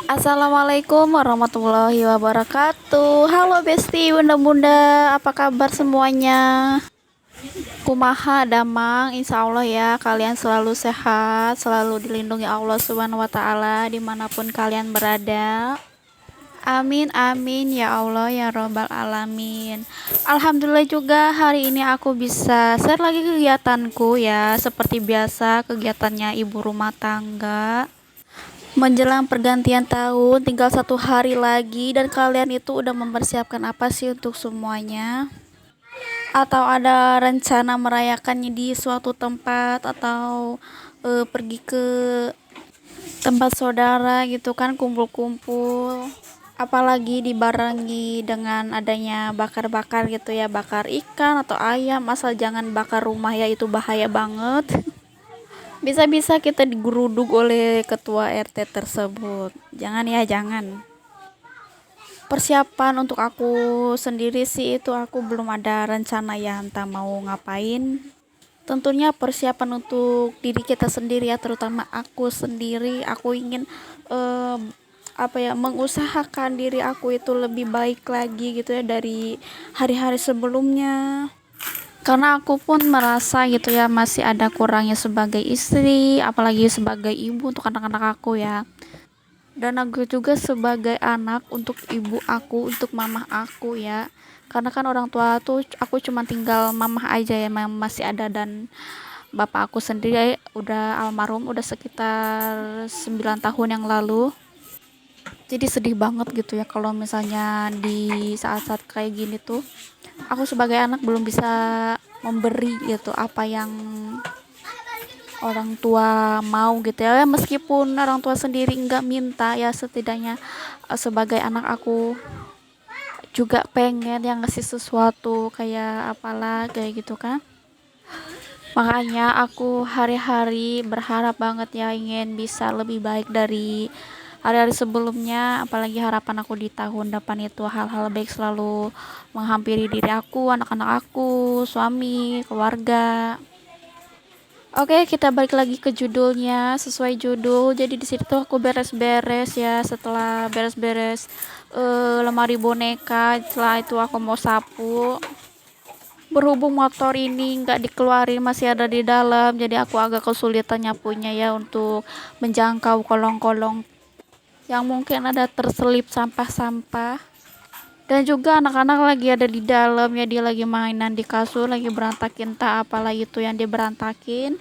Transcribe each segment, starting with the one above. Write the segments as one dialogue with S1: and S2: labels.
S1: Assalamualaikum warahmatullahi wabarakatuh. Halo Besti, bunda-bunda, apa kabar semuanya? Kumaha damang, insya Allah ya kalian selalu sehat, selalu dilindungi Allah Subhanahu wa Ta'ala dimanapun kalian berada. Amin amin ya Allah ya Robbal Alamin. Alhamdulillah juga hari ini aku bisa share lagi kegiatanku ya, seperti biasa kegiatannya ibu rumah tangga. Menjelang pergantian tahun, tinggal 1 hari lagi dan kalian itu udah mempersiapkan apa sih untuk semuanya? Atau ada rencana merayakannya di suatu tempat atau pergi ke tempat saudara gitu kan kumpul-kumpul. Apalagi dibarengi dengan adanya bakar-bakar gitu ya, bakar ikan atau ayam, asal jangan bakar rumah ya, itu bahaya banget. Bisa-bisa kita digeruduk oleh ketua RT tersebut. Jangan ya, jangan. Persiapan untuk aku sendiri sih itu aku belum ada rencana ya entah mau ngapain. Tentunya persiapan untuk diri kita sendiri ya, terutama aku sendiri. Aku ingin eh, mengusahakan diri aku itu lebih baik lagi gitu ya dari hari-hari sebelumnya, karena aku pun merasa gitu ya masih ada kurangnya sebagai istri, apalagi sebagai ibu untuk anak-anak aku ya, dan aku juga sebagai anak untuk ibu aku, untuk mama aku ya, karena kan orang tua tuh aku cuma tinggal mama aja ya yang masih ada, dan bapak aku sendiri udah almarhum udah sekitar 9 tahun yang lalu. Jadi sedih banget gitu ya kalau misalnya di saat-saat kayak gini tuh aku sebagai anak belum bisa memberi gitu apa yang orang tua mau gitu ya, meskipun orang tua sendiri nggak minta ya, setidaknya sebagai anak aku juga pengen yang ngasih sesuatu kayak apalah kayak gitu kan. Makanya aku hari-hari berharap banget ya ingin bisa lebih baik dari hari-hari sebelumnya, apalagi harapan aku di tahun depan itu hal-hal baik selalu menghampiri diri aku, anak-anak aku, suami, keluarga. Oke, kita balik lagi ke judulnya. Sesuai judul, jadi di situ aku beres-beres ya. Setelah beres-beres lemari boneka, setelah itu aku mau sapu. Berhubung motor ini nggak dikeluarin, masih ada di dalam, jadi aku agak kesulitan nyapunya ya untuk menjangkau kolong-kolong yang mungkin ada terselip sampah-sampah. Dan juga anak-anak lagi ada di dalam ya, dia lagi mainan di kasur, lagi berantakin tak apalah itu yang dia berantakin.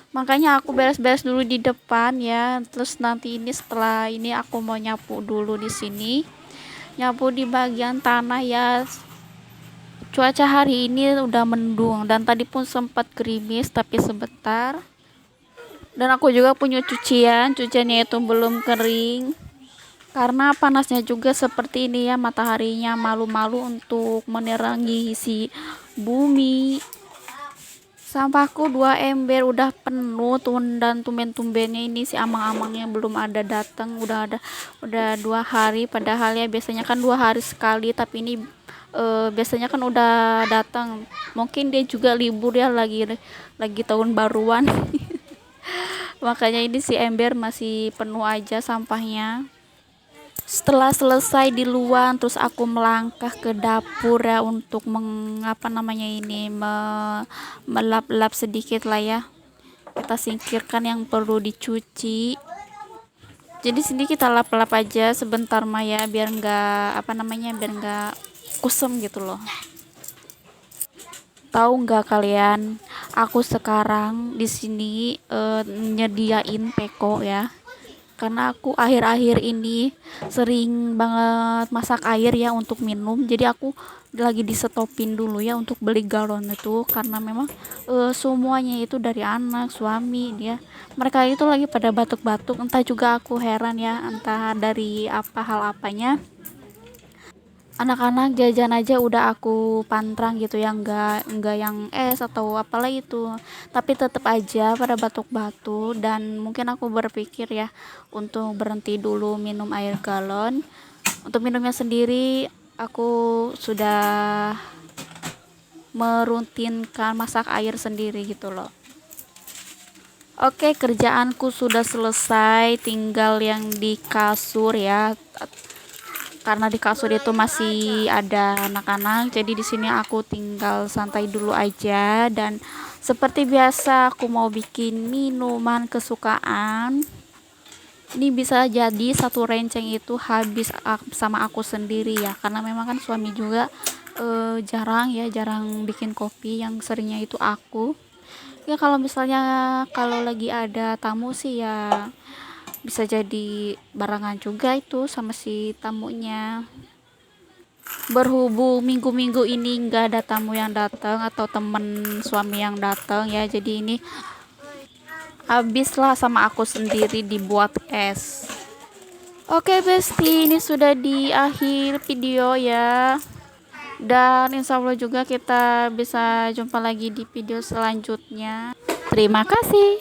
S1: Makanya aku beres-beres dulu di depan ya. Terus nanti ini setelah ini aku mau nyapu dulu di sini. Nyapu di bagian tanah ya. Cuaca hari ini udah mendung dan tadi pun sempat gerimis tapi sebentar. Dan aku juga punya cuciannya itu belum kering. Karena panasnya juga seperti ini ya, mataharinya malu-malu untuk menerangi si bumi. Sampahku 2 ember udah penuh tuh, dan tumben-tumbennya ini si amang-amangnya belum ada datang. Udah 2 hari, padahal ya biasanya kan 2 hari sekali, tapi ini biasanya kan udah datang. Mungkin dia juga libur ya, lagi tahun baruan. Makanya ini si ember masih penuh aja sampahnya. Setelah selesai di luar, terus aku melangkah ke dapur ya untuk melap-lap sedikit lah ya. Kita singkirkan yang perlu dicuci. Jadi sini kita lap-lap aja sebentar Maya, biar nggak kusem gitu loh. Tahu nggak kalian? Aku sekarang di sini nyediain peko ya, karena aku akhir-akhir ini sering banget masak air ya untuk minum, jadi aku lagi disetopin dulu ya untuk beli galon itu, karena memang semuanya itu dari anak suami dia, mereka itu lagi pada batuk-batuk, entah juga aku heran ya, entah dari apa hal apanya. Anak-anak jajan aja udah aku pantrang gitu ya, enggak yang es atau apalah itu, tapi tetap aja pada batuk-batuk, dan mungkin aku berpikir ya untuk berhenti dulu minum air galon. Untuk minumnya sendiri aku sudah merutinkan masak air sendiri gitu loh. Oke, kerjaanku sudah selesai, tinggal yang di kasur ya. Karena di kasur itu masih ada anak-anak, jadi di sini aku tinggal santai dulu aja. Dan seperti biasa, aku mau bikin minuman kesukaan. Ini bisa jadi satu renceng itu habis sama aku sendiri ya, karena memang kan suami juga jarang bikin kopi, yang seringnya itu aku. Ya kalau misalnya kalau lagi ada tamu sih ya bisa jadi barengan juga itu sama si tamunya. Berhubung minggu-minggu ini nggak ada tamu yang datang atau temen suami yang datang ya, jadi ini habislah sama aku sendiri dibuat es. Oke Besti, ini sudah di akhir video ya. Dan insya Allah juga kita bisa jumpa lagi di video selanjutnya. Terima kasih.